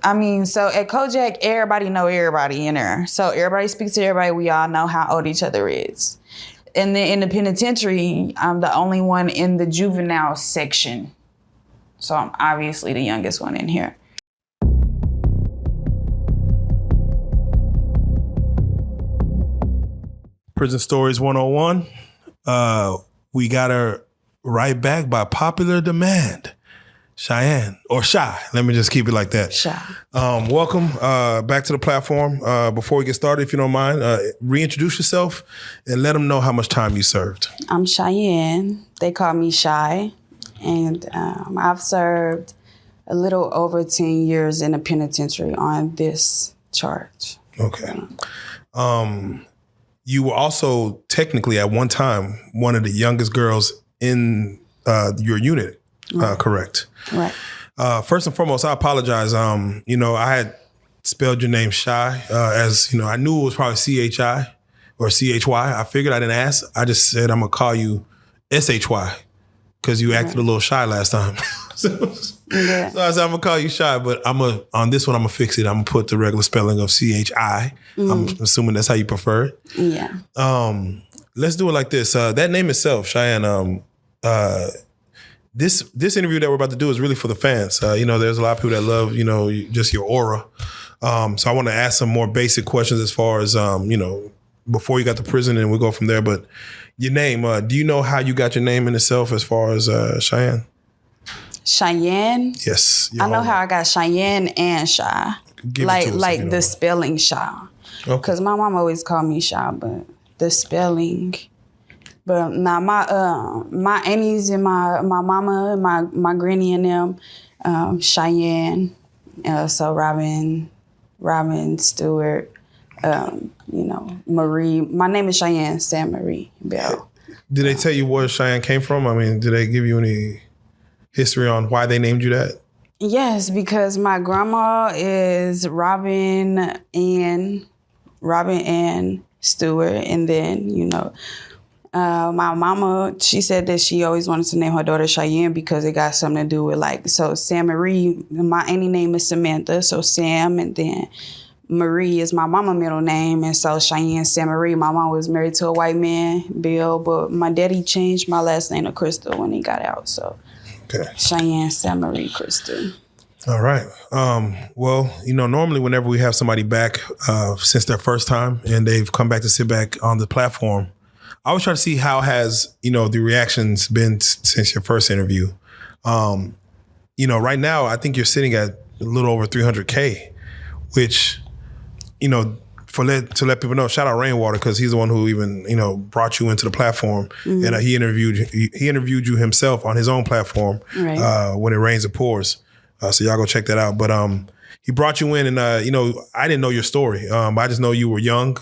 I mean, so at Kojak, everybody know everybody in there. So everybody speaks to everybody. We all know how old each other is. And then in the penitentiary, I'm the only one in the juvenile section. So I'm obviously the youngest one in here. Prison Stories 101. We got her right back by popular demand. Cheyenne, or Shy. Let me just keep it like that. Shy. Welcome back to the platform. Before we get started, if you don't mind, reintroduce yourself and let them know how much time you served. I'm Cheyenne. They call me Shy. And I've served a little over 10 years in the penitentiary on this charge. Okay. You were also technically at one time one of the youngest girls in your unit, correct? Right. First and foremost, I apologize. I had spelled your name Shy as, I knew it was probably C-H-I or C-H-Y. I figured I didn't ask. I just said I'm going to call you S-H-Y because you acted a little shy last time. So I said, I'm going to call you Shy, but on this one, I'm going to fix it. I'm going to put the regular spelling of C-H-I. I'm assuming that's how you prefer it. Yeah. Let's do it like this. That name itself, Cheyenne, this interview that we're about to do is really for the fans. There's a lot of people that love, just your aura. So I want to ask some more basic questions as far as, before you got to prison, and we'll go from there. But your name, do you know how you got your name in itself as far as Cheyenne? Cheyenne? Yes. I know how I got Cheyenne and Shy. Like the spelling Shy. Because my mom always called me Shy, but the spelling... But now my aunties and my mama, my granny and them, Cheyenne, so Robin, Stewart, Marie. My name is Cheyenne Sam Marie Bell. Did they tell you where Cheyenne came from? I mean, did they give you any history on why they named you that? Yes, because my grandma is Robin Ann Stewart, and then my mama, she said that she always wanted to name her daughter Cheyenne because it got something to do with so Sam Marie, my auntie name is Samantha, so Sam, and then Marie is my mama middle name, and so Cheyenne Sam Marie. My mom was married to a white man, Bill, but my daddy changed my last name to Crystal when he got out, so Cheyenne Sam Marie Crystal. All right. Normally whenever we have somebody back since their first time and they've come back to sit back on the platform, I always try to see how has, the reactions been since your first interview. Right now, I think you're sitting at a little over 300K, which, to let people know, shout out Rainwater, because he's the one who even, brought you into the platform. Mm-hmm. And he interviewed you himself on his own platform, right, when it rains, it pours. So y'all go check that out. But he brought you in and, I didn't know your story. I just know you were young.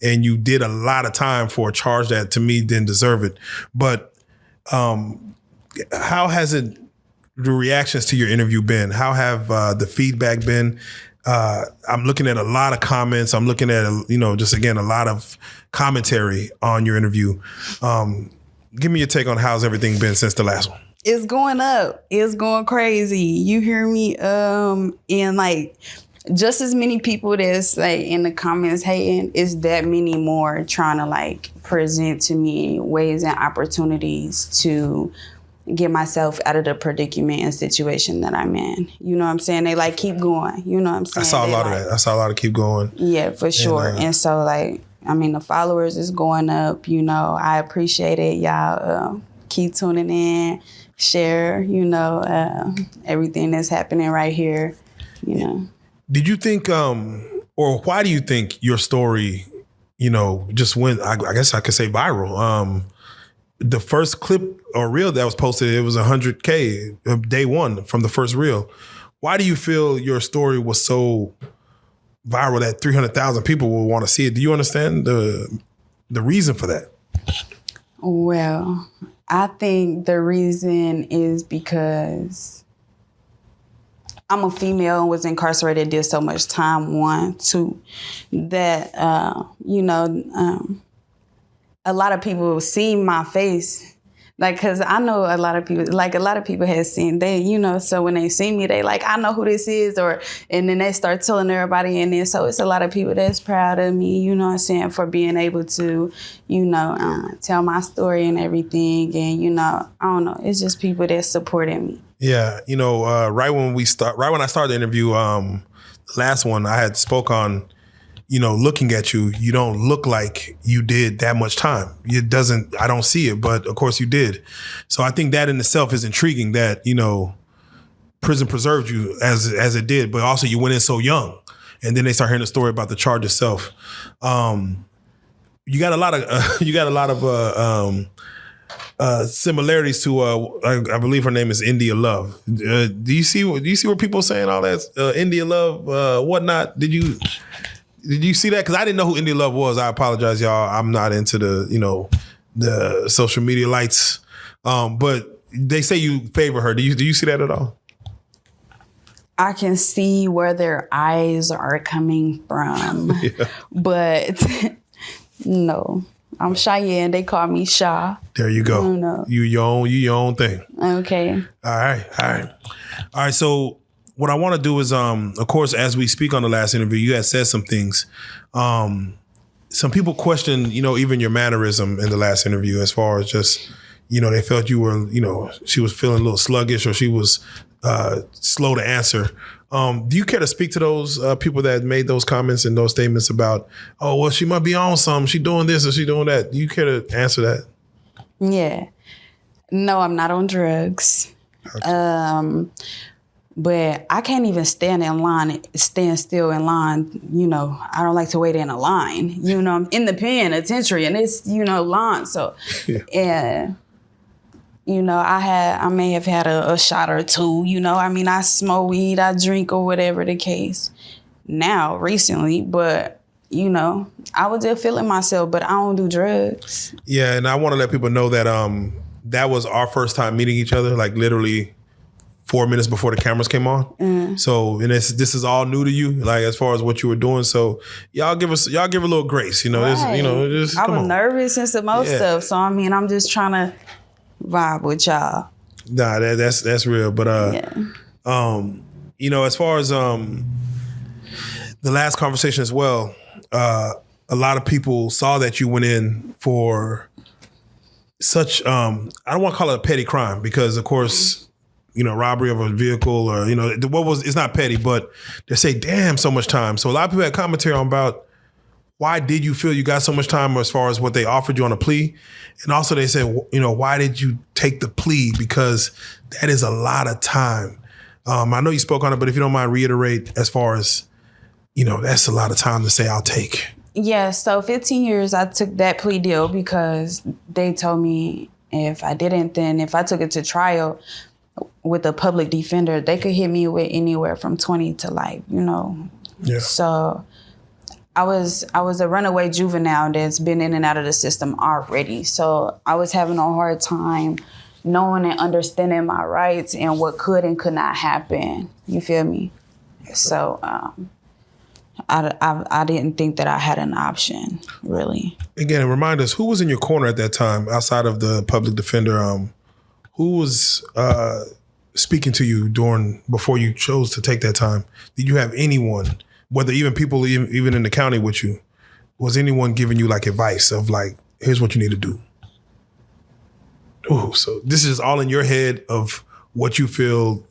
And you did a lot of time for a charge that to me didn't deserve it. But how has the reactions to your interview been? How have the feedback been? I'm looking at a lot of comments. I'm looking at, just again, a lot of commentary on your interview. Give me your take on how's everything been since the last one. It's going up. It's going crazy. You hear me? And just as many people that's in the comments hating, it's that many more trying to present to me ways and opportunities to get myself out of the predicament and situation that I'm in. You know what I'm saying? They keep going. You know what I'm saying? I saw a lot of that. I saw a lot of keep going. Yeah, for sure. And so the followers is going up. I appreciate it. Y'all keep tuning in, share, everything that's happening right here, Did you think, or why do you think your story, just went, I guess I could say viral? The first clip or reel that was posted, it was 100K day one from the first reel. Why do you feel your story was so viral that 300,000 people will want to see it? Do you understand the reason for that? Well, I think the reason is because I'm a female and was incarcerated, did so much time, 1, 2, that, a lot of people see my face, Like, cause I know a lot of people have seen they, so when they see me, they like, I know who this is, and then they start telling everybody, and then so it's a lot of people that's proud of me, you know what I'm saying, for being able to, tell my story and everything, and I don't know, it's just people that supported me. Yeah, right when I started the interview, the last one I had spoke on. Looking at you, you don't look like you did that much time. I don't see it, but of course you did. So I think that in itself is intriguing that, prison preserved you as it did, but also you went in so young. And then they start hearing the story about the charge itself. You got a lot of similarities to I believe her name is India Love. Do you see where people saying all that India Love whatnot? Did you see that? Because I didn't know who India Love was. I apologize, y'all. I'm not into the social media lights. But they say you favor her. Do you see that at all? I can see where their eyes are coming from. Yeah. But no. I'm Cheyenne. They call me Sha. There you go. No. You your own thing. Okay. All right. So what I want to do is, of course, as we speak on the last interview, you had said some things. Some people question, even your mannerism in the last interview, as far as just, they felt you were, she was feeling a little sluggish or she was slow to answer. Do you care to speak to those people that made those comments and those statements about, oh, well, she might be on something. She doing this or she doing that. Do you care to answer that? Yeah. No, I'm not on drugs. Okay. But I can't even stand still in line. I don't like to wait in a line. I'm in the penitentiary and it's, line. So, yeah. I may have had a shot or two, I smoke weed, I drink or whatever the case now recently, but, I was just feeling myself, but I don't do drugs. Yeah. And I want to let people know that that was our first time meeting each other, like literally 4 minutes before the cameras came on. Mm. So, and this is all new to you, like as far as what you were doing. So y'all give a little grace, Right. Just I was nervous and some other stuff. So, I'm just trying to vibe with y'all. Nah, that's real. But, as far as the last conversation as well, a lot of people saw that you went in for such, I don't want to call it a petty crime because of course, robbery of a vehicle or, it's not petty, but they say, damn, so much time. So a lot of people had commentary on about why did you feel you got so much time as far as what they offered you on a plea? And also they said, why did you take the plea? Because that is a lot of time. I know you spoke on it, but if you don't mind reiterate as far as, that's a lot of time to say I'll take. Yeah, so 15 years I took that plea deal because they told me if I didn't, then if I took it to trial with a public defender, they could hit me with anywhere from 20 to life, Yeah. So I was a runaway juvenile that's been in and out of the system already. So I was having a hard time knowing and understanding my rights and what could and could not happen. You feel me? So I didn't think that I had an option, really. Again, remind us, who was in your corner at that time outside of the public defender? Who was speaking to you before you chose to take that time? Did you have anyone, whether even people even in the county with you, was anyone giving you like advice of like, here's what you need to do? Oh, so this is all in your head of what you feel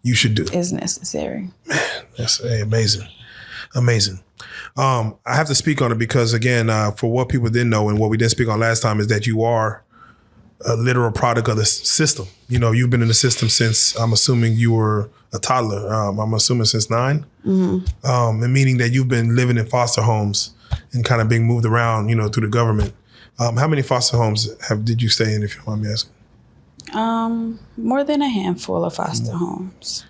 you should do. Is necessary. Man, that's amazing. Amazing. I have to speak on it because again, for what people didn't know and what we didn't speak on last time is that you are a literal product of the system. You've been in the system since, I'm assuming you were a toddler. I'm assuming since 9. Mm-hmm. And meaning that you've been living in foster homes and kind of being moved around, through the government. How many foster homes did you stay in, if you don't mind me asking? More than a handful of foster homes.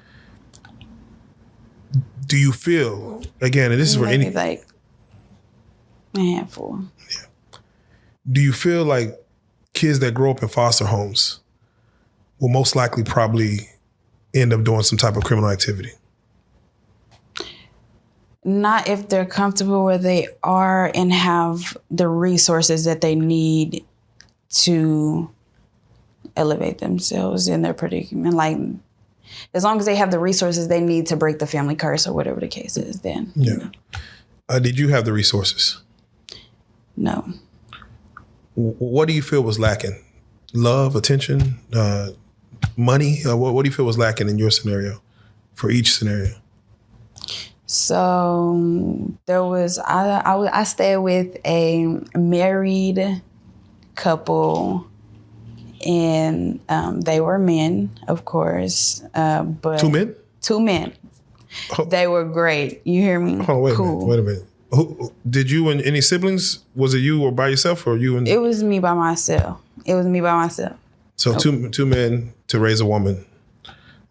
Do you feel, again, and this is where maybe like a handful. Yeah. Do you feel like kids that grow up in foster homes will most likely probably end up doing some type of criminal activity? Not if they're comfortable where they are and have the resources that they need to elevate themselves in their predicament. Like, as long as they have the resources they need to break the family curse or whatever the case is, then. Yeah. You know. Did you have the resources? No. What do you feel was lacking? Love, attention, money? What do you feel was lacking in your scenario, for each scenario? So there was, I stayed with a married couple, and they were men, of course. But 2 men? 2 men. Oh. They were great. You hear me? Oh, wait cool. a minute. Did you and any siblings? Was it you or by yourself, or you and? It was me by myself. So two men to raise a woman,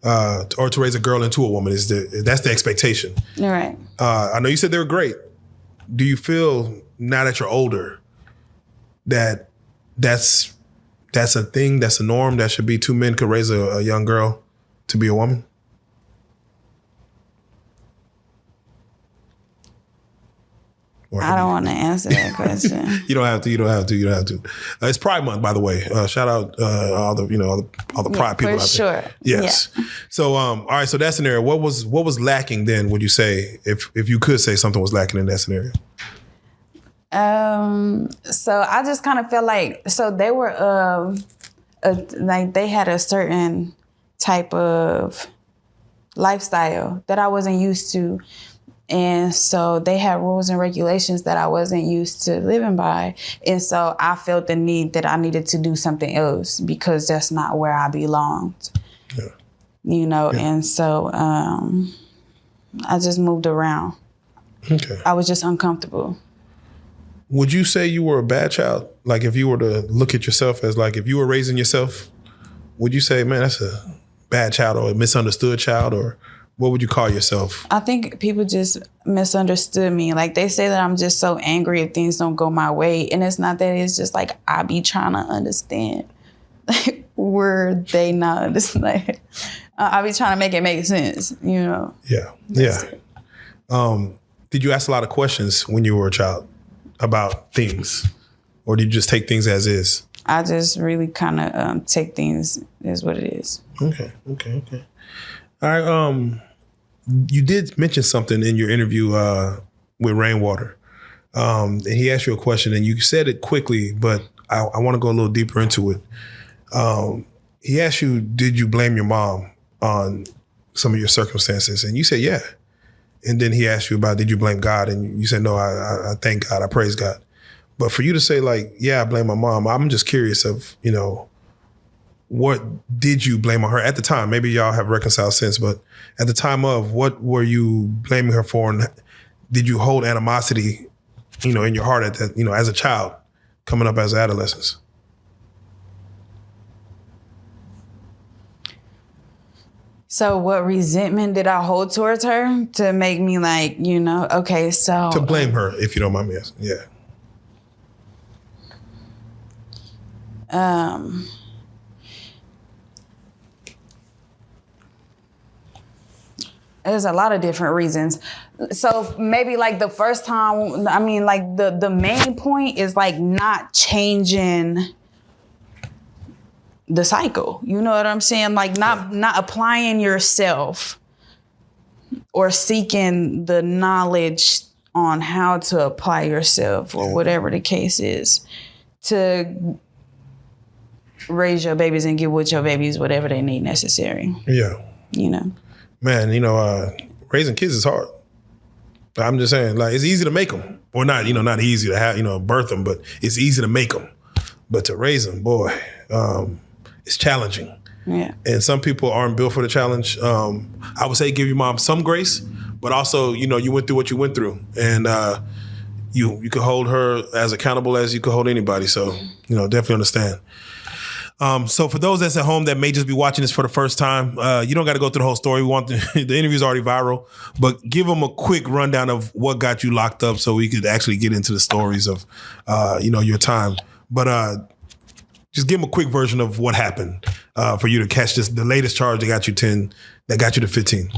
or to raise a girl into a woman that's the expectation. All right. I know you said they were great. Do you feel now that you're older that's a thing, that's a norm, that should be 2 men could raise a young girl to be a woman? I don't want to answer that question. You don't have to. It's Pride Month, by the way. Shout out all the Pride people out sure. there. Yes. Yeah. So all right. So that scenario, what was lacking then? Would you say, if you could say something was lacking in that scenario? So I just kind of felt like, so they were like they had a certain type of lifestyle that I wasn't used to. And so they had rules and regulations that I wasn't used to living by. And so I felt the need that I needed to do something else because that's not where I belonged. Yeah. You know, yeah. And so I just moved around. Okay. I was just uncomfortable. Would you say you were a bad child? Like, if you were to look at yourself as, like, if you were raising yourself, would you say, man, that's a bad child or a misunderstood child, or what would you call yourself? I think people just misunderstood me. Like, they say that I'm just so angry if things don't go my way. And it's not that. It's just like I be trying to understand. Like, were they not understand? I be trying to make it make sense, you know? Yeah. Yeah. Did you ask a lot of questions when you were a child about things? Or did you just take things as is? I just really kind of take things as what it is. Okay. All right. You did mention something in your interview with Rainwater. And he asked you a question, and you said it quickly, but I want to go a little deeper into it. He asked you, did you blame your mom on some of your circumstances? And you said, yeah. And then he asked you about, did you blame God? And you said, no, I thank God, I praise God. But for you to say, like, yeah, I blame my mom, I'm just curious of, you know, what did you blame on her at the time? Maybe y'all have reconciled since, but at the time of, what were you blaming her for? And did you hold animosity, you know, in your heart at that, you know, as a child coming up as adolescents? So what resentment did I hold towards her to make me, like, you know, okay, so. To blame her, if you don't mind me asking, yeah. There's a lot of different reasons. So maybe like the first time, I mean, like the main point is like not changing the cycle. You know what I'm saying? Like not applying yourself or seeking the knowledge on how to apply yourself or whatever the case is to raise your babies and get with your babies whatever they need necessary. Yeah. You know? Man, you know, raising kids is hard. I'm just saying, like, it's easy to make them. Or not, you know, not easy to have, you know, birth them, but it's easy to make them. But to raise them, boy, it's challenging. Yeah. And some people aren't built for the challenge. I would say give your mom some grace, but also, you know, you went through what you went through. And you could hold her as accountable as you could hold anybody. So, you know, definitely understand. So for those that's at home that may just be watching this for the first time, you don't got to go through the whole story. We want the interview's already viral, but give them a quick rundown of what got you locked up so we could actually get into the stories of, you know, your time. But just give them a quick version of what happened for you to catch the latest charge that got you 10, that got you to 15.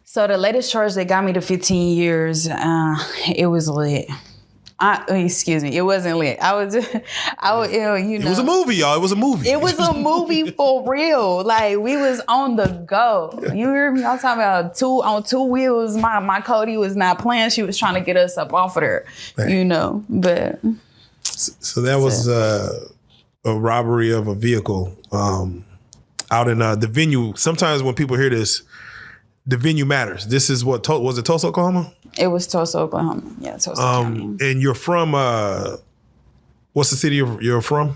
So the latest charge that got me to 15 years, it was lit. Excuse me. It wasn't lit. I was, you know. It was a movie, y'all. It was a movie. It was a movie for real. Like, we was on the go. You hear me? I'm talking about on two wheels. My Cody was not playing. She was trying to get us up off of there, you know. But so that was a robbery of a vehicle out in the venue. Sometimes when people hear this, the venue matters. This is what was it, Tulsa, Oklahoma? It was Tulsa, Oklahoma. Yeah, Tulsa County. And you're from what's the city you're from?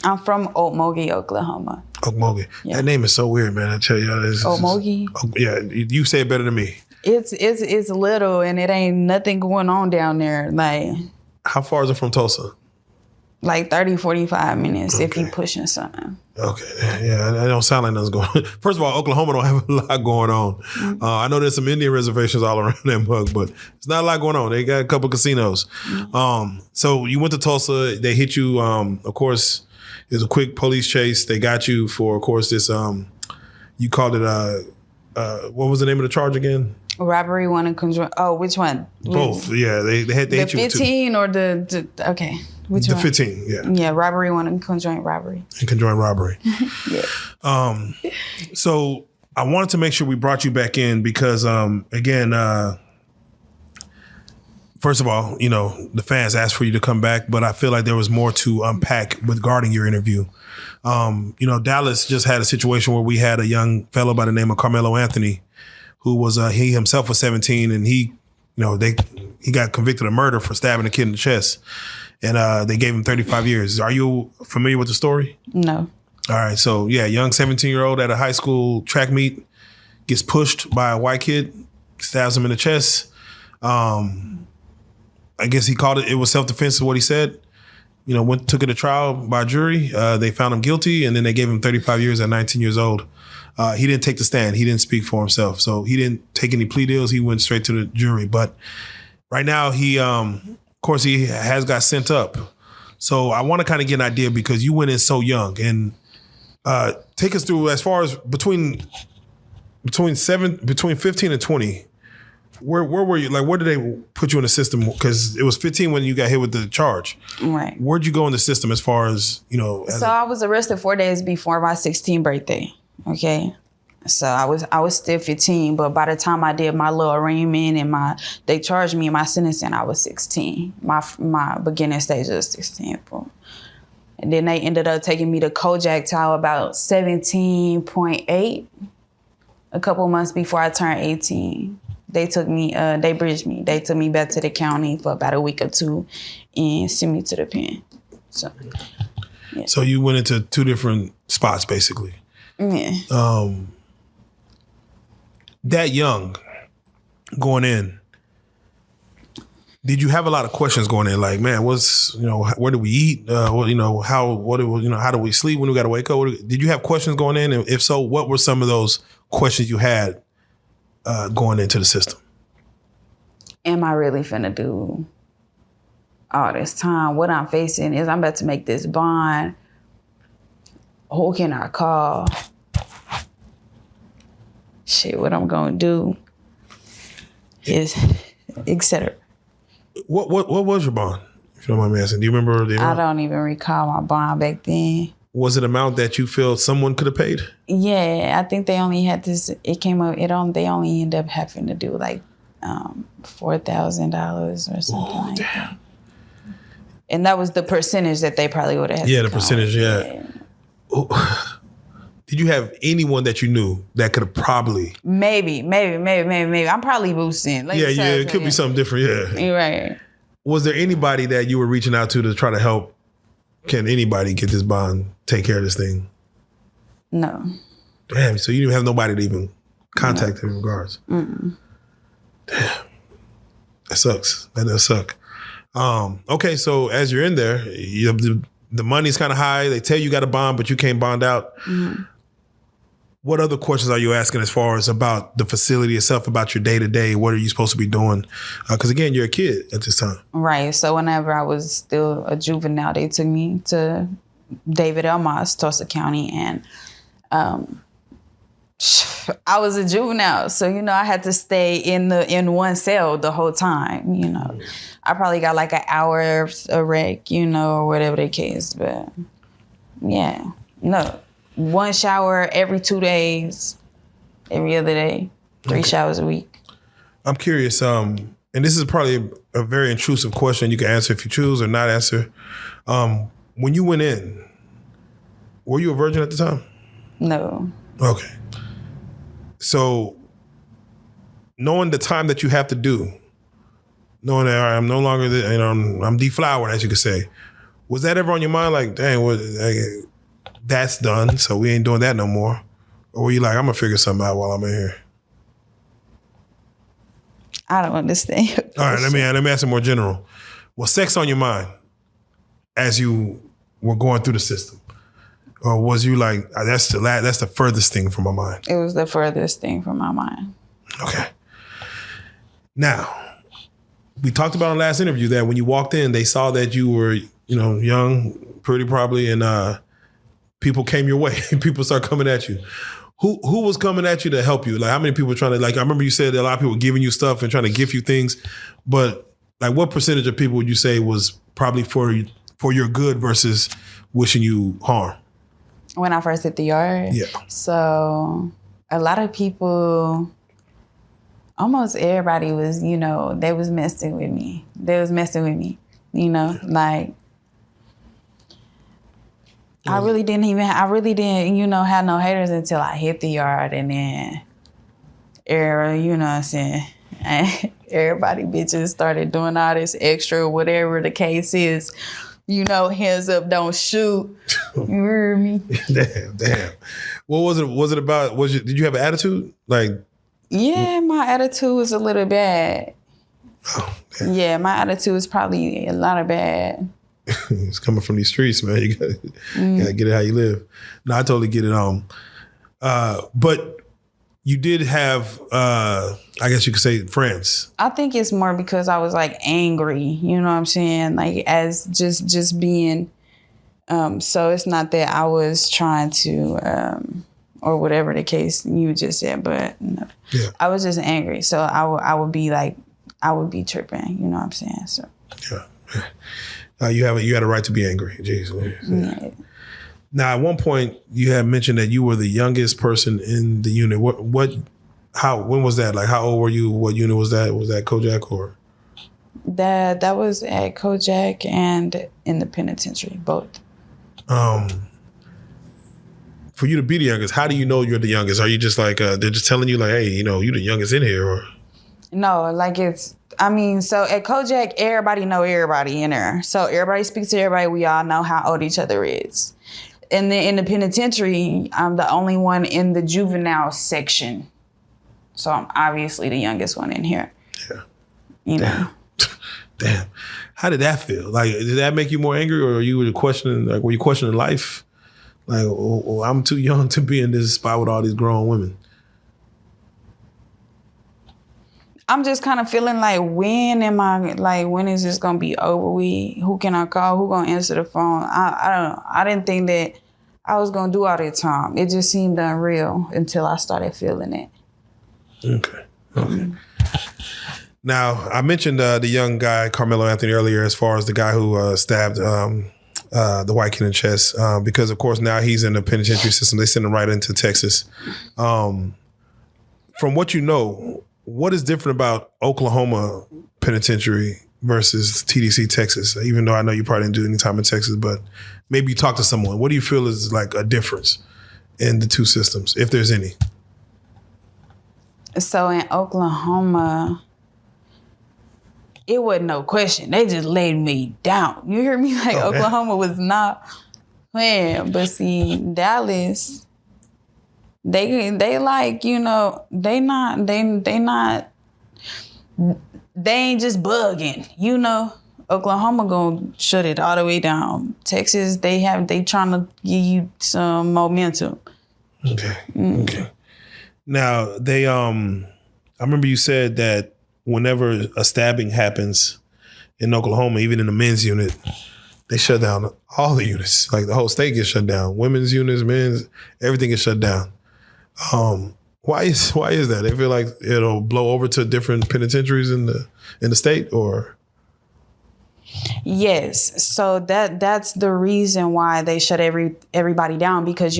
I'm from Okmulgee, Oklahoma. Okmulgee. Yeah. That name is so weird, man. I tell you, Okmulgee. Yeah, you say it better than me. It's little, and it ain't nothing going on down there. Like, how far is it from Tulsa? Like 30, 45 minutes if you pushing something. Okay. Yeah, that don't sound like nothing's going on. First of all, Oklahoma don't have a lot going on. Mm-hmm. I know there's some Indian reservations all around that mug, but it's not a lot going on. They got a couple casinos. Mm-hmm. So you went to Tulsa. They hit you. Of course, it was a quick police chase. They got you for, of course, this. You called it. What was the name of the charge again? Robbery, one and conjoined. Oh, which one? Both. Yeah, they hit you with 15 or the okay. Which one? 15, yeah. Yeah, robbery, one and conjoined robbery. And conjoined robbery. Yeah. So I wanted to make sure we brought you back in because, again, first of all, you know, the fans asked for you to come back, but I feel like there was more to unpack regarding your interview. You know, Dallas just had a situation where we had a young fellow by the name of Carmelo Anthony, who was, he himself was 17, and he got convicted of murder for stabbing a kid in the chest. And they gave him 35 years. Are you familiar with the story? No. All right. So, yeah, young 17-year-old at a high school track meet gets pushed by a white kid, stabs him in the chest. I guess he called it was self-defense is what he said. You know, took it to trial by jury. They found him guilty, and then they gave him 35 years at 19 years old. He didn't take the stand. He didn't speak for himself. So he didn't take any plea deals. He went straight to the jury. But right now he... of course, he has got sent up. So I want to kind of get an idea because you went in so young, and take us through as far as between 15 and 20. Where were you? Like, where did they put you in the system? Because it was 15 when you got hit with the charge. Right. Where'd you go in the system as far as, you know? I was arrested 4 days before my 16th birthday. Okay. So I was still 15, but by the time I did my little arraignment and they charged me in my sentencing, I was 16. My beginning stage was 16. And then they ended up taking me to Kojak Tower about 17.8, a couple months before I turned 18. They took me, they bridged me. They took me back to the county for about a week or two and sent me to the pen. So, yeah. So you went into 2 different spots, basically. Yeah. That young, going in, did you have a lot of questions going in? Like, man, where do we eat? How do we sleep when we got to wake up? Did you have questions going in? And if so, what were some of those questions you had going into the system? Am I really finna do all this time? What I'm facing is I'm about to make this bond. Who can I call? Shit, what I'm gonna do is, etc. What was your bond? If you don't mind me asking, do you remember the amount? I don't even recall my bond back then. Was it an amount that you feel someone could have paid? Yeah, I think they only had this. It came up. They only ended up having to do like $4,000 or something that. And that was the percentage that they probably would have had. Yeah, the percentage. Yeah. Did you have anyone that you knew that could have probably? Maybe. I'm probably boosting. It could be something different. Yeah. You're right. Was there anybody that you were reaching out to try to help? Can anybody get this bond, take care of this thing? No. Damn, so you didn't have nobody to even contact in regards. Mm-mm. Damn. That sucks. That does suck. Okay, so as you're in there, the money's kind of high. They tell you got a bond, but you can't bond out. Mm-hmm. What other questions are you asking as far as about the facility itself, about your day-to-day? What are you supposed to be doing? Because, again, you're a kid at this time. Right. So whenever I was still a juvenile, they took me to David Elmoss, Tulsa County. And I was a juvenile, so I had to stay in one cell the whole time. I probably got like an hour of a rec, or whatever the case. But yeah, no, one shower every 2 days, every other day, 3 showers a week. I'm curious, and this is probably a very intrusive question. You can answer if you choose or not answer. When you went in, were you a virgin at the time? No. Okay. So, knowing the time that you have to do, knowing that all right, I'm no longer, I'm deflowered, as you could say, was that ever on your mind? Like, dang, that's done, so we ain't doing that no more? Or were you like, I'm gonna figure something out while I'm in here? I don't understand. All right, let me ask it more general. Was sex on your mind as you were going through the system? Or was you like, that's the furthest thing from my mind? It was the furthest thing from my mind. Okay. Now, we talked about in the last interview that when you walked in, they saw that you were, young, pretty probably, and people came your way. People started coming at you. Who was coming at you to help you? Like, how many people were trying to, like, I remember you said that a lot of people were giving you stuff and trying to gift you things, but like, what percentage of people would you say was probably for your good versus wishing you harm? When I first hit the yard? Yeah. So a lot of people, almost everybody was, they was messing with me. Like, I really didn't, have no haters until I hit the yard, and then everybody bitches started doing all this extra, whatever the case is. Hands up, don't shoot. You hear me? Damn. What was it? Was it about? Did you have an attitude? Like, yeah, my attitude was a little bad. Oh, yeah, my attitude was probably a lot of bad. It's coming from these streets, man. You gotta get it how you live. No, I totally get it. But you did have, I guess you could say, friends. I think it's more because I was like angry. You know what I'm saying? Like, as just being. So it's not that I was trying to, or whatever the case you just said, but no. Yeah. I was just angry. So I would be like, I would be tripping. You know what I'm saying? So. Yeah. You had a right to be angry. Jeez. Yeah. Now, at one point, you had mentioned that you were the youngest person in the unit. When was that? Like, how old were you? What unit was that? Was that Kojak or? That was at Kojak and in the penitentiary, both. For you to be the youngest, how do you know you're the youngest? Are you just like, they're just telling you like, hey, you're the youngest in here, or? No, like so at Kojak, everybody know everybody in there. So everybody speaks to everybody. We all know how old each other is. And then in the penitentiary, I'm the only one in the juvenile section. So I'm obviously the youngest one in here. Yeah. Damn. How did that feel? Like, did that make you more angry, or were you questioning life? Like, oh, I'm too young to be in this spot with all these grown women. I'm just kind of feeling like, when is this going to be over with? Who can I call? Who going to answer the phone? I don't know. I didn't think that I was going to do all that time. It just seemed unreal until I started feeling it. Okay. Now, I mentioned the young guy, Carmelo Anthony, earlier, as far as the guy who stabbed the white kid in the chest, because, of course, now he's in the penitentiary system. They send him right into Texas. From what you know, what is different about Oklahoma penitentiary versus TDC Texas? Even though I know you probably didn't do any time in Texas, but maybe you talk to someone. What do you feel is like a difference in the two systems, if there's any? So in Oklahoma, it wasn't no question. They just laid me down. You hear me? Like, Oklahoma was not playing. But see, Dallas, they like, they ain't just bugging, Oklahoma gonna shut it all the way down. Texas, they trying to give you some momentum. Okay. Okay. Now I remember you said that whenever a stabbing happens in Oklahoma, even in the men's unit, they shut down all the units. Like, the whole state gets shut down. Women's units, men's, everything gets shut down. Why is that? They feel like it'll blow over to different penitentiaries in the state, or Yes. So that's the reason why they shut everybody down, because,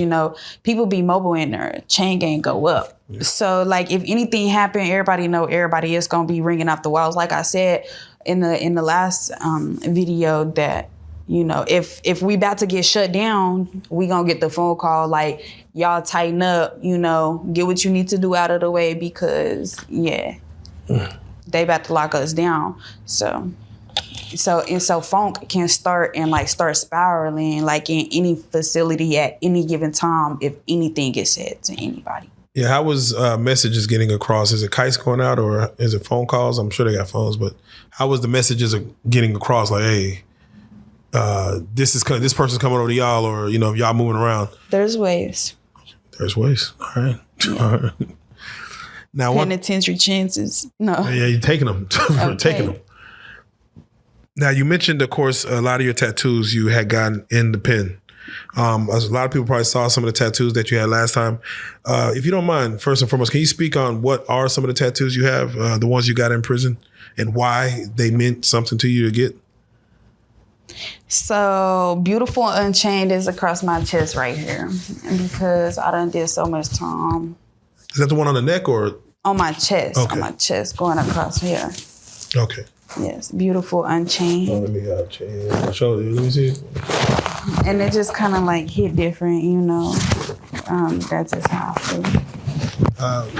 people be mobile and their chain gang go up. Yeah. So like if anything happened, everybody know everybody is going to be ringing off the walls. Like I said in the last video that, if we about to get shut down, we going to get the phone call like, y'all tighten up, get what you need to do out of the way, because they about to lock us down. So funk can start spiraling like in any facility at any given time if anything gets said to anybody. Yeah, how was messages getting across? Is it kites going out or is it phone calls? I'm sure they got phones, but how was the messages getting across? Like, hey, this person's coming over to y'all, or if y'all moving around. There's ways. There's ways. All right. Yeah. All right. Now, penitentiary chances. No. Yeah, you're taking them. Okay. Taking them. Now, you mentioned, of course, a lot of your tattoos you had gotten in the pen. A lot of people probably saw some of the tattoos that you had last time. If you don't mind, first and foremost, can you speak on what are some of the tattoos you have, the ones you got in prison, and why they meant something to you to get? So, Beautiful Unchained is across my chest right here, because I done did so much time. Is that the one on the neck or? On my chest. Okay. On my chest, going across here. Okay. Yes, Beautiful Unchained. Let me show you. Let me see. And it just kind of like hit different, That's just how I feel.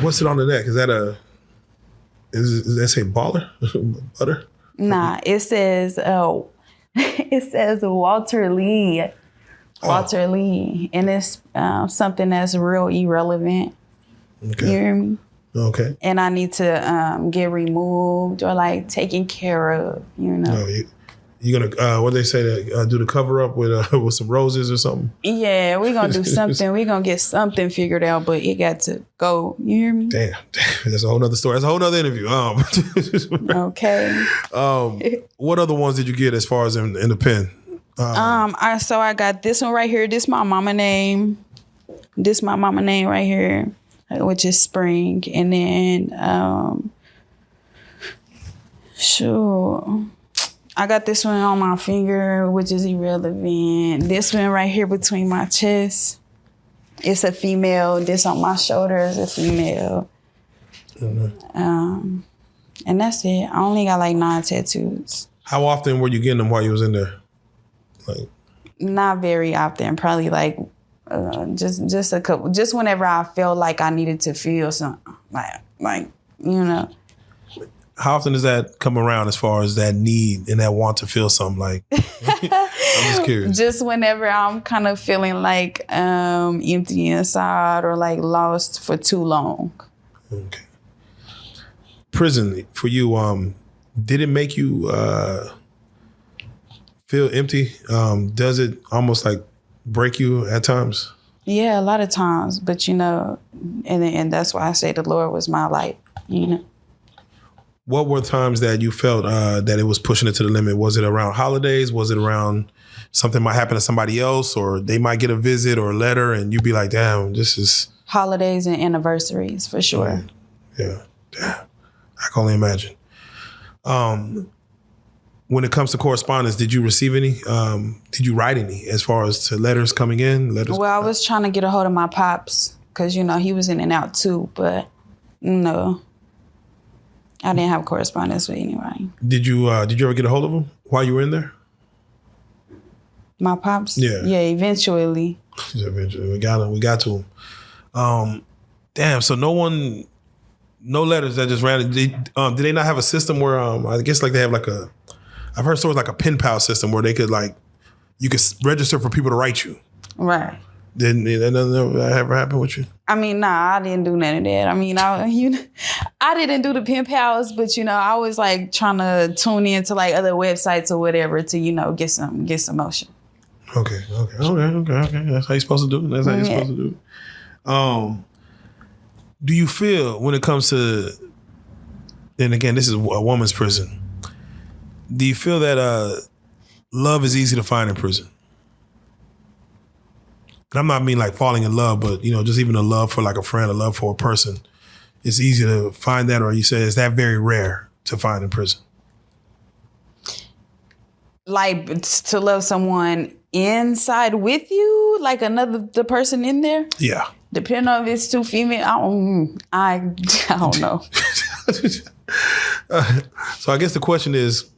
What's it on the neck? Is that does that say baller? Butter? Nah, it says Walter Lee. Walter Lee. And it's something that's real irrelevant. Okay. You hear me? Okay. And I need to get removed or like taken care of, No, you're gonna what they say that do the cover up with some roses or something? Yeah, we're gonna do something. We're gonna get something figured out, but it got to go. You hear me? Damn. That's a whole nother story. That's a whole nother interview. Okay. What other ones did you get as far as in the pen? I got this one right here. This my mama name. This my mama name right here, which is Spring. And then I got this one on my finger, which is irrelevant. This one right here between my chest, it's a female. This on my shoulder is a female. Mm-hmm. And that's it. I only got like 9 tattoos. How often were you getting them while you was in there? Like, not very often. Probably like just a couple. Just whenever I felt like I needed to feel something, like. How often does that come around as far as that need and that want to feel something? Like, I'm just curious. Just whenever I'm kind of feeling like empty inside or like lost for too long. Okay. Prison for you, did it make you feel empty? Does it almost like break you at times? Yeah, a lot of times. But and that's why I say the Lord was my light. What were times that you felt that it was pushing it to the limit? Was it around holidays? Was it around something might happen to somebody else, or they might get a visit or a letter and you'd be like, damn, this is... Holidays and anniversaries, for sure. Yeah. I can only imagine. When it comes to correspondence, did you receive any? Did you write any as far as to letters coming in? Well, I was trying to get a hold of my pops because, he was in and out too, but no. I didn't have correspondence with anybody. Did you ever get a hold of him while you were in there? My pops? Yeah. Yeah, eventually. Eventually. We got to him. Damn, so no letters that just ran. Did they not have a system where I guess like they have like I've heard stories like a pen pal system where they could like, you could register for people to write you. Right. Didn't that ever happen with you? I mean, nah, I didn't do none of that. I mean, I didn't do the pen pals, but I was like trying to tune into like other websites or whatever to get some motion. Okay. That's how you're supposed to do it. Do you feel when it comes to, and again, this is a woman's prison, do you feel that love is easy to find in prison? and I'm not mean like falling in love, but just even a love for like a friend, a love for a person. It's easy to find that, or you say, is that very rare to find in prison? Like to love someone inside with you, like the person in there? Yeah. Depending on if it's two female, I don't know. So I guess the question is,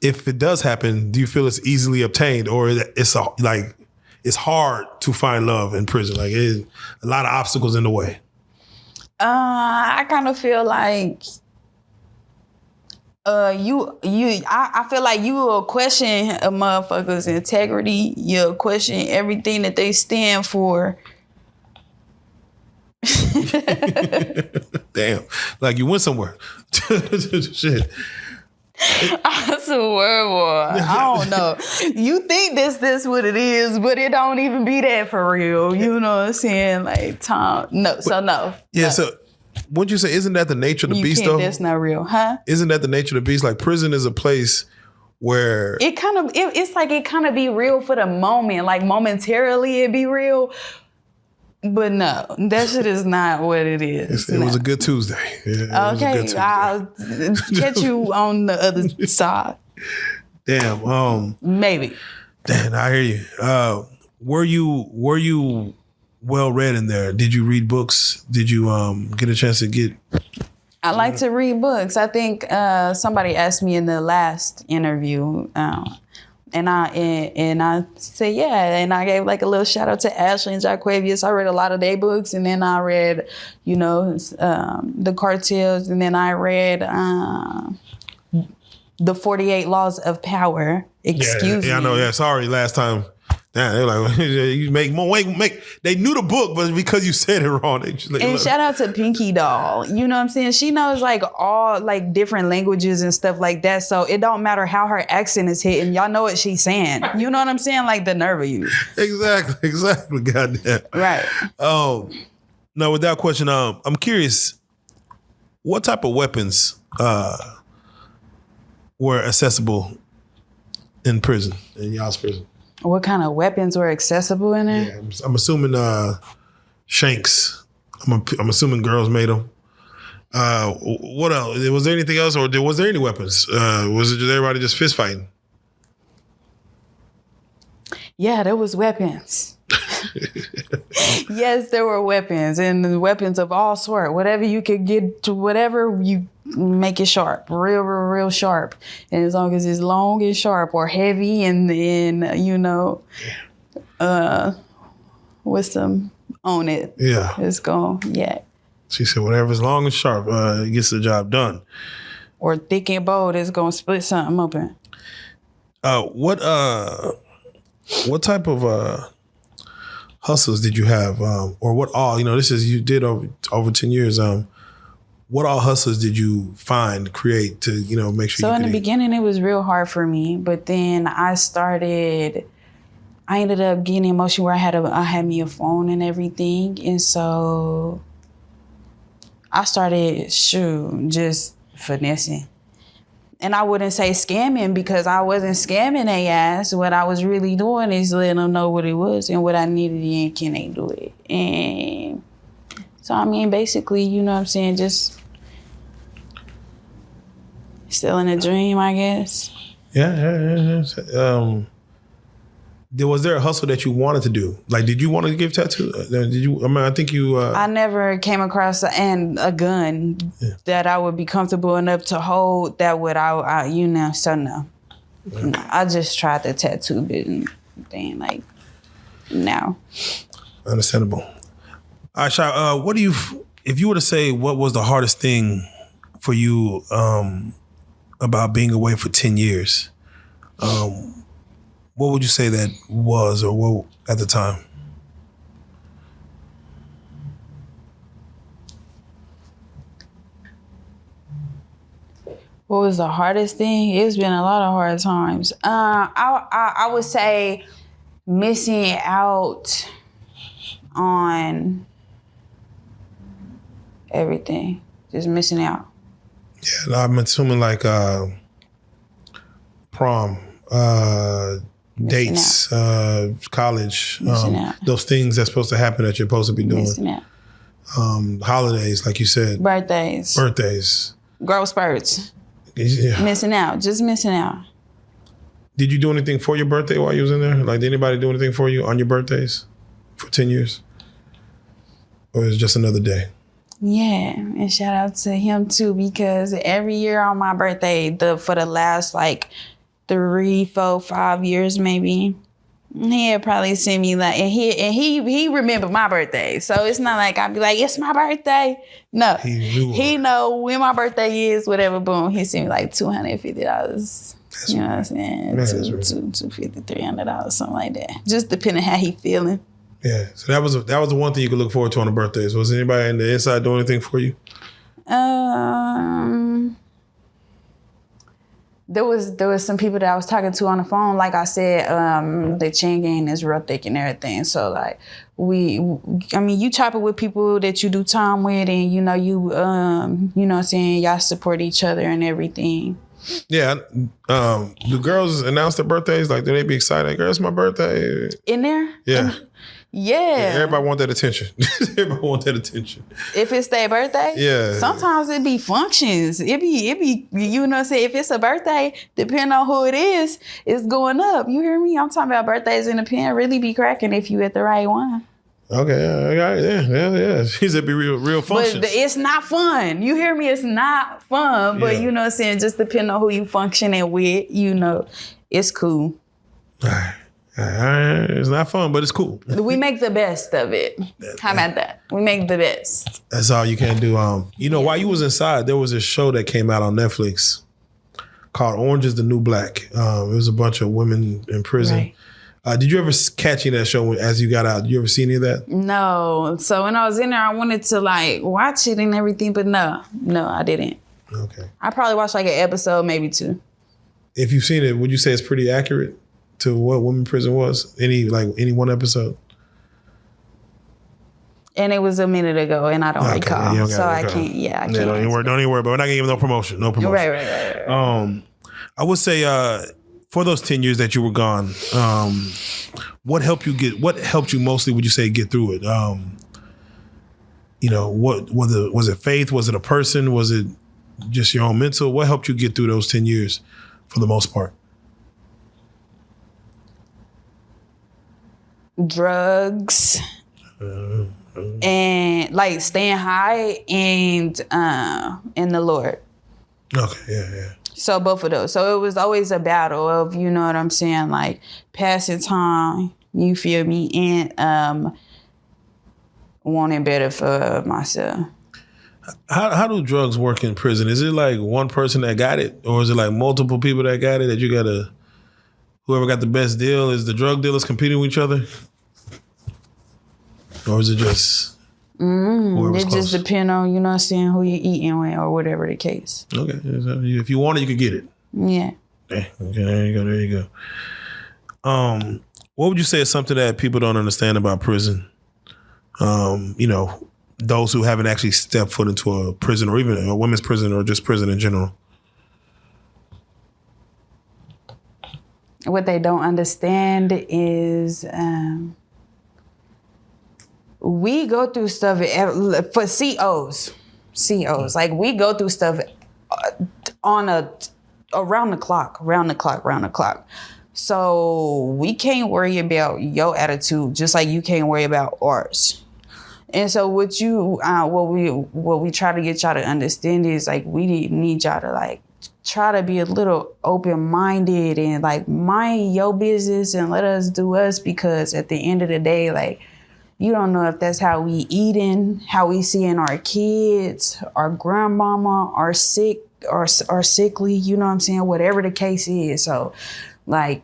if it does happen, do you feel it's easily obtained, or it's hard to find love in prison? Like a lot of obstacles in the way. I kind of feel like I feel like you will question a motherfucker's integrity. You'll question everything that they stand for. Damn, like you went somewhere. Shit. I swear, boy. I don't know. You think this what it is, but it don't even be that for real. You know what I'm saying? Like, Tom, no. So no. Yeah. No. So, wouldn't you say, isn't that the nature of the beast, though? That's not real, huh? Isn't that the nature of the beast? Like, prison is a place where it's like it kind of be real for the moment, like momentarily it be real. But no, that shit is not what it is. It was a good Tuesday. Yeah, okay, I'll catch you on the other side. Damn. Maybe. Damn, I hear you. Were you well read in there? Did you read books? Did you get a chance to get? I like to read books. I think somebody asked me in the last interview. And I said, yeah. And I gave like a little shout out to Ashley and Jaquavius. I read a lot of their books. And then I read, The Cartels. And then I read The 48 Laws of Power. Excuse me. Yeah, I know. Yeah, sorry. Last time. Yeah, they're like, you make more. They knew the book, but because you said it wrong, they just and shout out to Pinky Doll. You know what I'm saying? She knows like all like different languages and stuff like that. So it don't matter how her accent is hitting. Y'all know what she's saying. You know what I'm saying? Like the nerve of you. Exactly. Goddamn. Right. Oh, no. Without question, I'm curious. What type of weapons were accessible in prison, in y'all's prison? What kind of weapons were accessible in there? Yeah, I'm assuming shanks. I'm assuming girls made them. What else? Was there anything else, or was there any weapons? Was it just everybody just fist fighting? Yeah, there was weapons. Yes, there were weapons, and weapons of all sort. Whatever you could get to, whatever you make it sharp, real sharp. And as long as it's long and sharp or heavy and with some on it. Yeah. It's gone. Yeah. She said, whatever's long and sharp gets the job done. Or thick and bold, it's gonna split something open. What type of hustles did you have, or what all? This is you did over 10 years. What all hustles did you create to make sure? So in the beginning, it was real hard for me, but then I ended up getting in motion where I had me a phone and everything, and so I started just finessing. And I wouldn't say scamming because I wasn't scamming their ass. What I was really doing is letting them know what it was and what I needed and can they do it. And so, basically, you know what I'm saying, just selling a dream, I guess. Yeah. Was there a hustle that you wanted to do? Like, did you want to give tattoo? Did you? I think you. I never came across a gun that I would be comfortable enough to hold. That would so no. Yeah. No. I just tried the tattoo bit and then no. Understandable. All right, Shai, if you were to say what was the hardest thing for you about being away for 10 years? What would you say that was, or what at the time? What was the hardest thing? It's been a lot of hard times. I would say missing out on everything. Just missing out. Yeah, I'm assuming like prom, dates, college, those things that's supposed to happen that you're supposed to be doing. Holidays, like you said. Birthdays. Growth spurts. Yeah. Missing out. Just missing out. Did you do anything for your birthday while you was in there? Like, did anybody do anything for you on your birthdays for 10 years? Or is it just another day? Yeah, and shout out to him too, because every year on my birthday, for the last like 3, 4, 5 years maybe, he'd probably send me like, and he remembered my birthday. So it's not like I'd be like, it's my birthday. No, he know when my birthday is, whatever, boom, he sent me like $250. You know what I'm saying? $250, $300, something like that. Just depending how he feeling. Yeah, so that was the one thing you could look forward to on the birthdays. Was anybody in the inside doing anything for you? There was some people that I was talking to on the phone. Like I said, the chain gang is real thick and everything. So like you chop it with people that you do time with, and you know what I'm saying, y'all support each other and everything. Yeah. Do girls announce their birthdays? Like, do they be excited? Girl, it's my birthday. In there? Yeah. Yeah. Everybody want that attention. If it's their birthday? Yeah. Sometimes it be functions. It be, you know what I'm saying? If it's a birthday, depending on who it is, it's going up. You hear me? I'm talking about birthdays in the pen really be cracking if you at the right one. Okay, yeah. She said be real functions. But it's not fun. You hear me? It's not fun. But you know what I'm saying? Just depending on who you functioning with, it's cool. All right. It's not fun, but it's cool. We make the best of it. How about that? We make the best. That's all you can do. While you was inside, there was a show that came out on Netflix called Orange is the New Black. It was a bunch of women in prison. Right. Did you ever catch any of that show as you got out? Did you ever see any of that? No. So when I was in there, I wanted to like watch it and everything, but no, I didn't. Okay. I probably watched like an episode, maybe 2. If you've seen it, would you say it's pretty accurate to what women prison was? Any one episode? And it was a minute ago, and I don't recall. I can't. Yeah, I can't. Don't even worry. But we're not gonna give no promotion. Right. I would say for those 10 years that you were gone, what helped you mostly? Would you say get through it? What was it? Faith? Was it a person? Was it just your own mental? What helped you get through those 10 years, for the most part? Drugs and like staying high and the Lord. Okay, yeah. So both of those. So it was always a battle of, you know what I'm saying, like passing time, you feel me, and wanting better for myself. How do drugs work in prison? Is it like one person that got it, or is it like multiple people that got it that you gotta? Whoever got the best deal, is the drug dealers competing with each other? Or is it just it just depends on, you know what I'm saying, who you're eating with or whatever the case. Okay. If you want it, you can get it. Yeah. Okay, there you go. What would you say is something that people don't understand about prison? Those who haven't actually stepped foot into a prison, or even a women's prison, or just prison in general. What they don't understand is we go through stuff for COs. Like we go through stuff around the clock. So we can't worry about your attitude just like you can't worry about ours. And so what we try to get y'all to understand is like we need y'all to like try to be a little open-minded and like mind your business and let us do us, because at the end of the day, like you don't know if that's how we eating, how we seeing our kids, our grandmama, our sick or sickly, you know what I'm saying, whatever the case is. So like,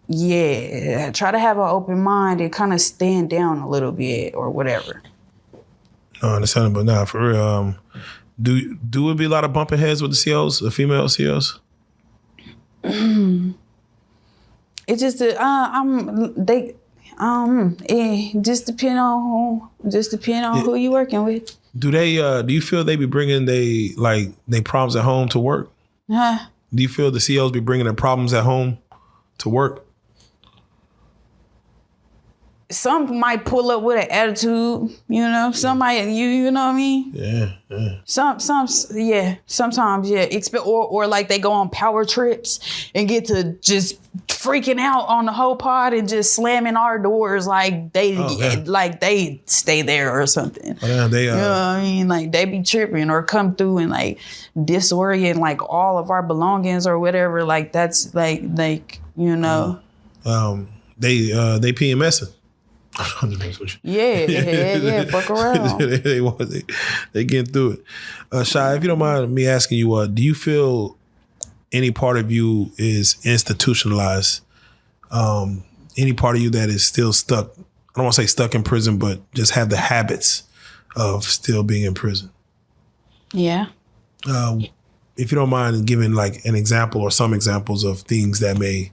yeah, try to have an open mind and kind of stand down a little bit or whatever. Understandable. Nah, for real. Do it be a lot of bumping heads with the COs, the female COs? It just it just depend on who you working with. Do they? Do you feel they be bringing they problems at home to work? Huh? Do you feel the COs be bringing their problems at home to work? some might pull up with an attitude, you know. Some might, you know what I mean? Yeah. Sometimes, yeah. Or like they go on power trips and get to just freaking out on the whole pod and just slamming our doors like they stay there or something. Oh, yeah, you know what I mean? Like they be tripping or come through and like disorient like all of our belongings or whatever. Like that's like you know. They PMSing. Yeah, fuck around. they getting through it. Shy, if you don't mind me asking you, do you feel any part of you is institutionalized? Any part of you that is still stuck? I don't want to say stuck in prison, but just have the habits of still being in prison. Yeah. If you don't mind giving like an example or some examples of things that may.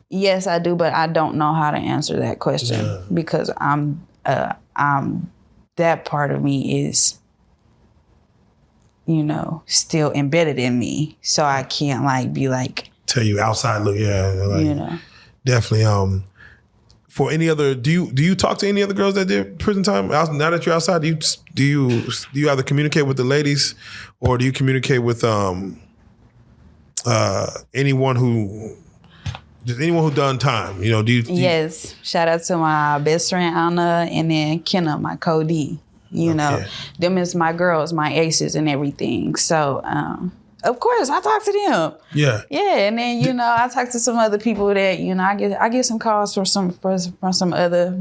Yes, I do, but I don't know how to answer that question because I'm that part of me is, you know, still embedded in me. So I can't like be like tell you outside look, like, you know. Definitely. For any other, do you talk to any other girls that did prison time? Now that you're outside, do you either communicate with the ladies, or do you communicate with anyone who done time? You know, Yes. Shout out to my best friend Anna and then Kenna, my co-D. You know, them is my girls, my aces and everything. So of course, I talk to them. Yeah. Yeah, and then you know, I talk to some other people that you know, I get some calls from some other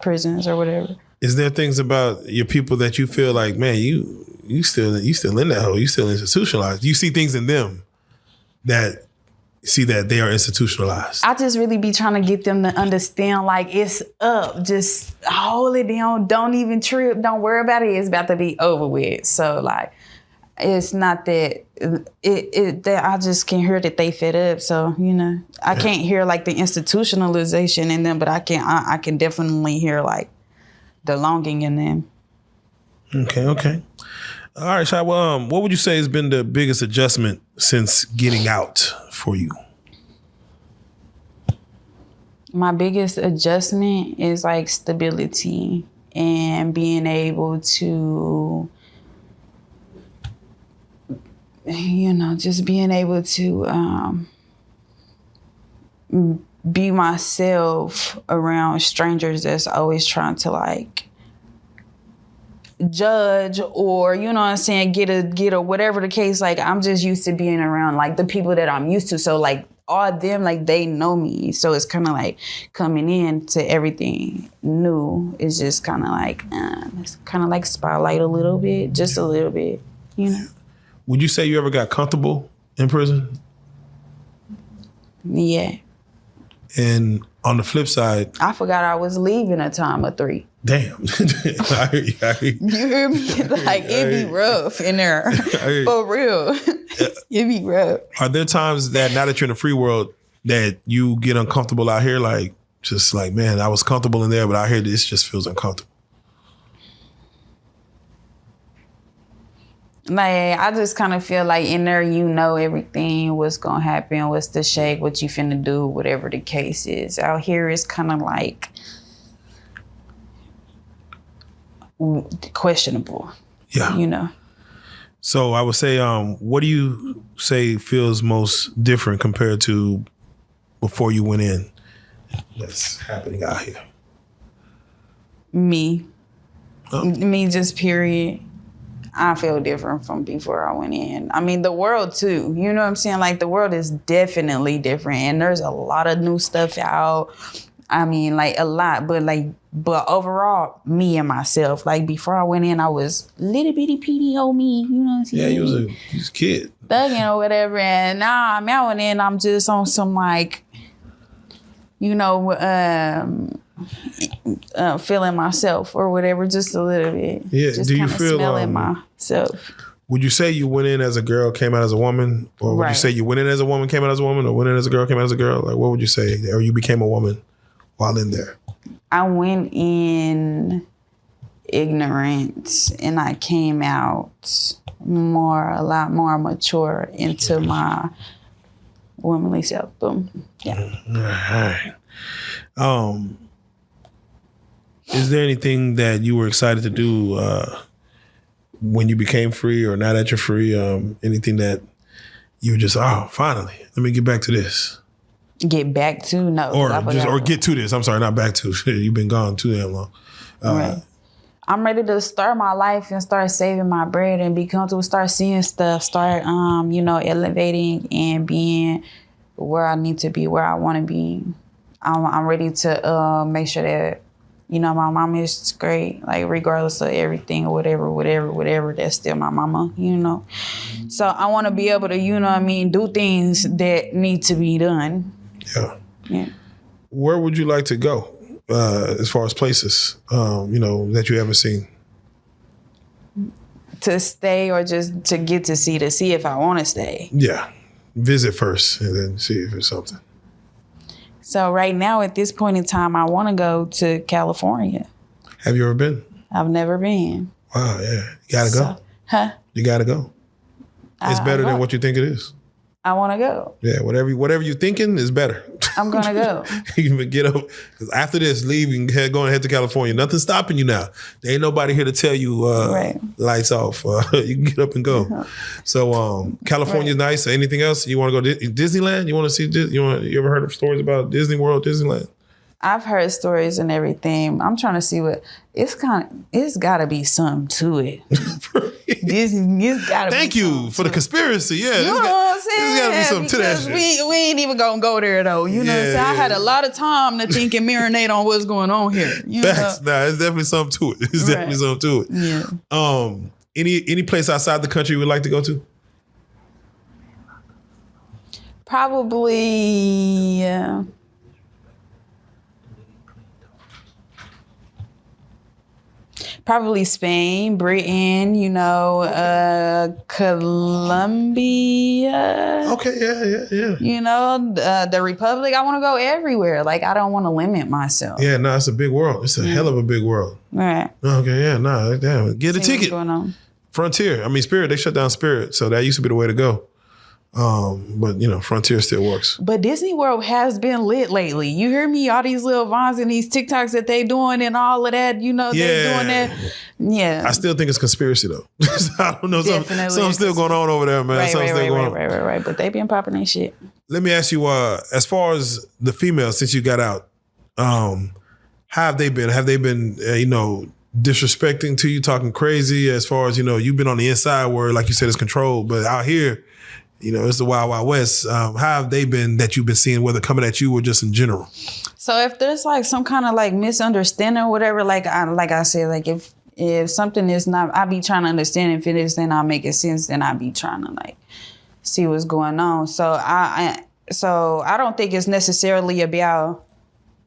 prisons or whatever. Is there things about your people that you feel like, man, you still in that hole, you still institutionalized? Do you see things in them that see that they are institutionalized? I just really be trying to get them to understand, like it's up, just hold it down, don't even trip, don't worry about it. It's about to be over with. So like. It's not that that I just can hear that they fed up. So, you know, I can't hear like the institutionalization in them, but I can definitely hear like the longing in them. Okay. All right, Shai. Well, what would you say has been the biggest adjustment since getting out for you? My biggest adjustment is like stability and being able to, you know, just being able to be myself around strangers that's always trying to like judge or, you know what I'm saying, get a whatever the case. Like I'm just used to being around like the people that I'm used to. So like all of them, like they know me. So it's kind of like coming in to everything new is just kind of like, it's kind of like spotlight a little bit, just a little bit, you know. Would you say you ever got comfortable in prison? Yeah. And on the flip side, I forgot I was leaving a time of 3. Damn. I hear you. You hear me? Like it be rough in there. For real. It be rough. Are there times that now that you're in the free world that you get uncomfortable out here? Like just like, man, I was comfortable in there, but out here this just feels uncomfortable. Like, I just kind of feel like in there, you know everything, what's going to happen, what's the shake, what you finna do, whatever the case is. Out here, it's kind of like questionable. Yeah. You know? So I would say, what do you say feels most different compared to before you went in that's happening out here? Me. Me, just period. I feel different from before I went in. I mean, the world too. You know what I'm saying? Like the world is definitely different, and there's a lot of new stuff out. I mean, like a lot, but overall, me and myself. Like before I went in, I was little bitty PDO me. You know what I'm saying? Yeah, you was a kid, thugging or whatever. And now I'm out and I'm just on some like, you know, feeling myself or whatever, just a little bit. Yeah. Just do you feel smelling myself? Would you say you went in as a girl, came out as a woman, or would you say you went in as a woman, came out as a woman, or went in as a girl, came out as a girl? Like, what would you say? Or you became a woman while in there? I went in ignorant, and I came out a lot more mature into my womanly self. Boom. Yeah. All right. Is there anything that you were excited to do when you became free, or now that you're free? Anything that you were just, finally, let me get back to this? Get back to? No. Or get to this. I'm sorry, not back to. You've been gone too damn long. Right. I'm ready to start my life and start saving my bread and be comfortable, start seeing stuff, start, elevating and being where I need to be, where I want to be. I'm ready to make sure that, my mom is great, like regardless of everything or whatever, that's still my mama, So I want to be able to, do things that need to be done. Yeah. Where would you like to go? As far as places, that you haven't seen? To stay or just to get to see if I want to stay? Yeah. Visit first and then see if it's something. So right now, at this point in time, I want to go to California. Have you ever been? I've never been. Wow, yeah. You gotta go. Huh? You gotta go. It's better than what you think it is. I want to go. Yeah, whatever you're thinking is better. I'm going to go. You can get up. After this, leave and go and head to California. Nothing's stopping you now. There ain't nobody here to tell you lights off. You can get up and go. So California's nice. Anything else? You want to go to Disneyland? You want to see you ever heard of stories about Disney World, Disneyland? I've heard stories and everything. I'm trying to see it's got to be something to it. It's got to be. Thank you for the conspiracy. Yeah. You know what I'm saying? There's got to be something to that shit. We ain't even going to go there, though. You know what I'm saying? I had a lot of time to think and marinate on what's going on here. Facts. Nah, it's definitely something to it. It's definitely something to it. Yeah. Any place outside the country you would like to go to? Probably... Probably Spain, Britain, Colombia. Okay, yeah. The Republic. I want to go everywhere. Like, I don't want to limit myself. Yeah, no, it's a big world. It's a hell of a big world. All right. Okay, yeah, no, damn. Get a ticket. What's going on? Frontier. Spirit, they shut down Spirit, so that used to be the way to go. But Frontier still works. But Disney World has been lit lately. You hear me? All these little vines and these TikToks that they doing and all of that, they doing that. Yeah. I still think it's conspiracy though. I don't know. Something's still going on over there, man. Right. But they been popping that shit. Let me ask you, as far as the females, since you got out, how have they been? Have they been, disrespecting to you, talking crazy? As far as, you've been on the inside where, like you said, it's controlled, but out here, it's the Wild Wild West. How have they been that you've been seeing, whether coming at you or just in general? So if there's like some kind of like misunderstanding or whatever, like I said, like if something is not, I be trying to understand. If it is, then I'll make it sense. Then I be trying to like see what's going on. So I don't think it's necessarily about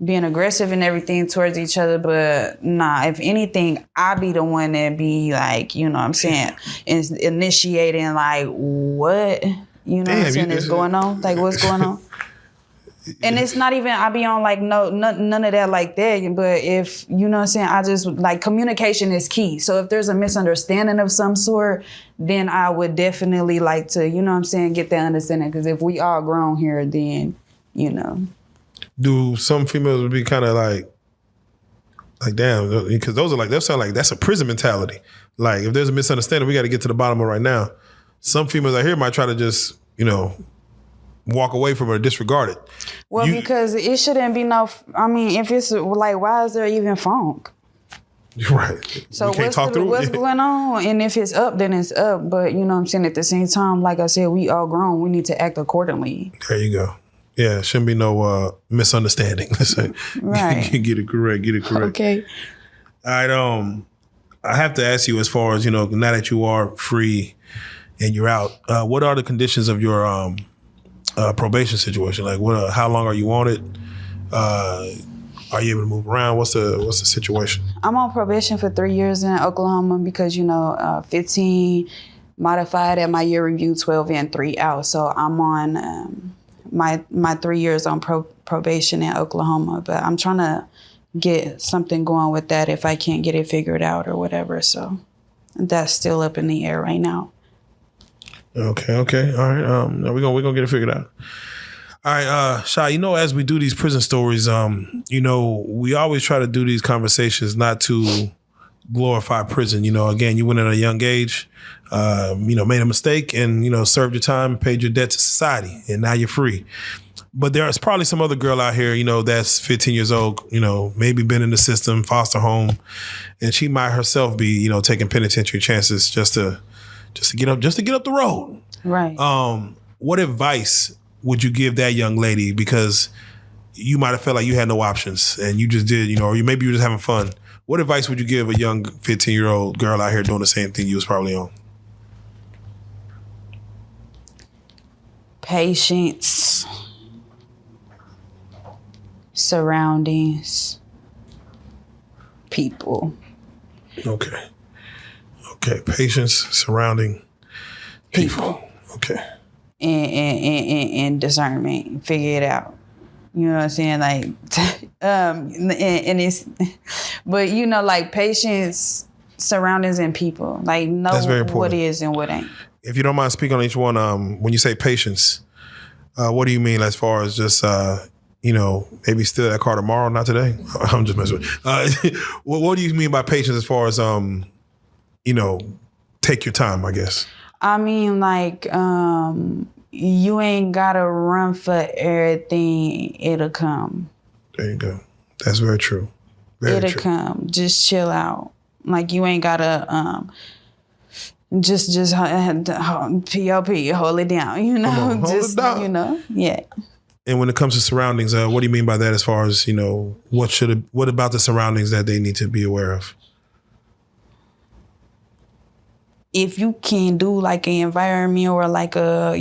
being aggressive and everything towards each other, but nah, if anything, I be the one that be like, what I'm saying, initiating like what, what I'm saying is going on, like what's going on. And it's not even, I be on like, none of that like that, but if, what I'm saying, I just like communication is key. So if there's a misunderstanding of some sort, then I would definitely like to, what I'm saying, get that understanding, because if we all grown here, then, Do some females would be kind of like damn, because those are like, they'll sound like that's a prison mentality. Like if there's a misunderstanding, we got to get to the bottom of it right now. Some females I hear might try to just, walk away from it or disregard it. Well, because it shouldn't be if it's like, why is there even funk? Right. So what's going on? And if it's up, then it's up. But what I'm saying, at the same time, like I said, we all grown. We need to act accordingly. There you go. Yeah, shouldn't be no misunderstanding. Let's say, right. Get it correct. Okay. All right. I have to ask you, as far as now that you are free and you're out, what are the conditions of your probation situation? Like, how long are you on it? Are you able to move around? What's the situation? I'm on probation for 3 years in Oklahoma because 15 modified at my year review, 12 in, 3 out. So I'm on. My 3 years on probation in Oklahoma, but I'm trying to get something going with that if I can't get it figured out or whatever. So that's still up in the air right now. Okay. All right. We're gonna get it figured out. All right, Shy, as we do these prison stories, we always try to do these conversations not to glorify prison. Again, you went at a young age, made a mistake and, served your time, paid your debt to society, and now you're free. But there's probably some other girl out here, that's 15 years old, maybe been in the system, foster home, and she might herself be, taking penitentiary chances just to get up the road. Right. What advice would you give that young lady? Because you might have felt like you had no options and you just did, or maybe you were just having fun. What advice would you give a young 15-year-old girl out here doing the same thing you was probably on? Patience, surroundings, people. Okay. Patience, surrounding people. Okay. And discernment, figure it out. You know what I'm saying? Like, and it's, but like patience, surroundings, and people. Like, know what is and what ain't. If you don't mind speaking on each one, when you say patience, what do you mean as far as just, maybe steal that car tomorrow, not today? I'm just messing with you. What do you mean by patience as far as, take your time, I guess? I mean, like, you ain't gotta run for everything. It'll come. There you go. That's very true. It'll come. Just chill out. Like, you ain't gotta just POP, hold it down. Hold it down. Yeah. And when it comes to surroundings, what do you mean by that? As far as what about the surroundings that they need to be aware of? If you can do like an environment or like a,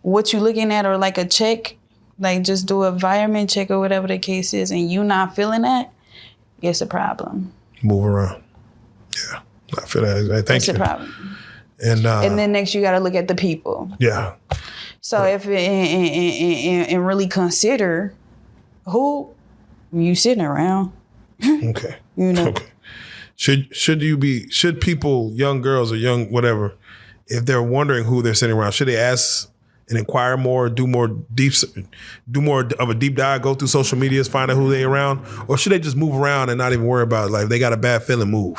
what you looking at or like a check, like just do an environment check or whatever the case is, and you not feeling that, it's a problem. Move around. Yeah, I feel that. Thank you. It's a problem. And then next you got to look at the people. Yeah. So if and really consider who you sitting around. Okay. Okay. Should people, young girls or young whatever, if they're wondering who they're sitting around, should they ask and inquire more, do more of a deep dive, go through social medias, find out who they're around, or should they just move around and not even worry about it? Like, if they got a bad feeling, move?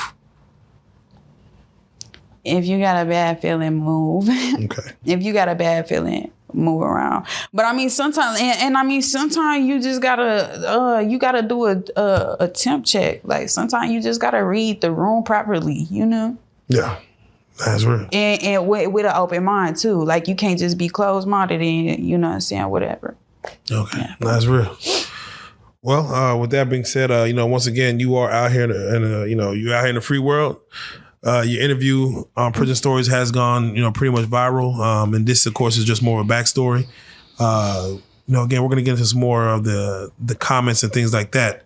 If you got a bad feeling, move. Okay. If you got a bad feeling, move around. But I mean, sometimes, sometimes you just gotta, you gotta do a temp check. Like, sometimes you just gotta read the room properly, Yeah, that's real. And with an open mind too. Like, you can't just be closed-minded and, whatever. Okay, yeah. That's real. Well, with that being said, once again, you are out here you're out here in the free world. Your interview on Prison Stories has gone, pretty much viral. And this, of course, is just more of a backstory. Again, we're going to get into some more of the comments and things like that.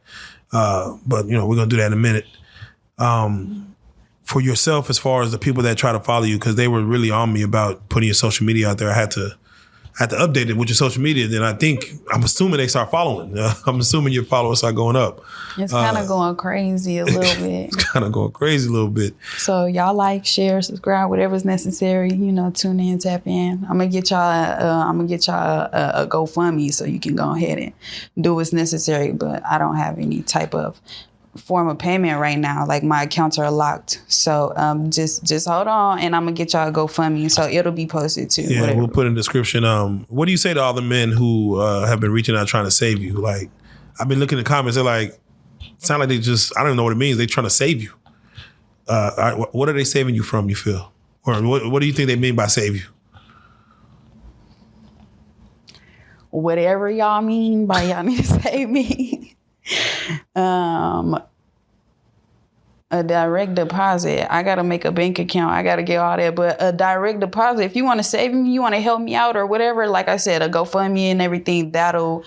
But, we're going to do that in a minute. For yourself, as far as the people that try to follow you, because they were really on me about putting your social media out there, I had to update it with your social media. Then I'm assuming they start following. I'm assuming your followers start going up. It's kind of going crazy a little bit. It's kind of going crazy a little bit. So y'all like, share, subscribe, whatever's necessary. Tune in, tap in. I'm gonna get y'all a GoFundMe so you can go ahead and do what's necessary. But I don't have any type of form of payment right now. Like, my accounts are locked. So just hold on, and I'm gonna get y'all a GoFundMe, so it'll be posted too. Yeah, whatever. We'll put in the description. What do you say to all the men who have been reaching out trying to save you? Like, I've been looking at the comments, they're like, sound like they just, I don't even know what it means. They're trying to save you. What are they saving you from, you feel? Or what do you think they mean by save you? Whatever y'all mean by y'all need to save me. A direct deposit. I gotta make a bank account. I gotta get all that. But a direct deposit, if you want to save me, you want to help me out or whatever, like I said, a GoFundMe and everything, that'll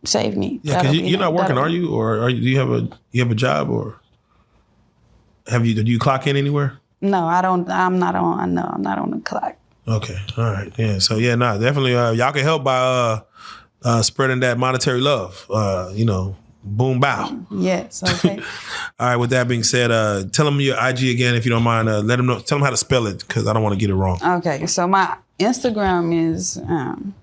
save me. Yeah, because you're not working, are you? Or do you have a job, or do you clock in anywhere? No, I don't. I'm not on the clock. Okay, all right, yeah. So yeah, definitely. Y'all can help by spreading that monetary love. Boom, bow. Yes. Okay. All right. With that being said, tell them your IG again if you don't mind. Let them know. Tell them how to spell it because I don't want to get it wrong. Okay. So my Instagram is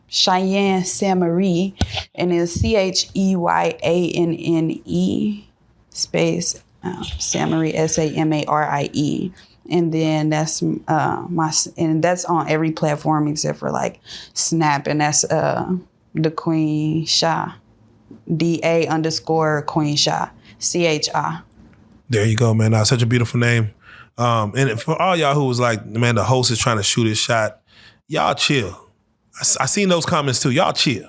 Cheyenne Samarie, and it's CHEYANNE space Samarie SAMARIE. And then that's that's on every platform except for like Snap, and that's the Queen Sha, DA_Queen Sha, CHI. There you go, man. Such a beautiful name. And for all y'all who was like, man, the host is trying to shoot his shot, y'all chill. I seen those comments too. Y'all chill.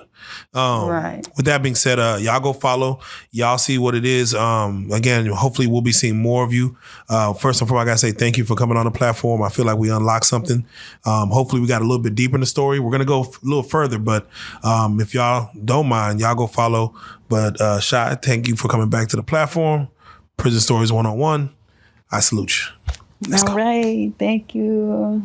Right. With that being said, y'all go follow. Y'all see what it is. Again, hopefully we'll be seeing more of you. First and foremost, I gotta say thank you for coming on the platform. I feel like we unlocked something. Hopefully we got a little bit deeper in the story. We're gonna go a little further, but if y'all don't mind, y'all go follow. But Shy, thank you for coming back to the platform. Prison Stories 101. I salute you. All right. Thank you.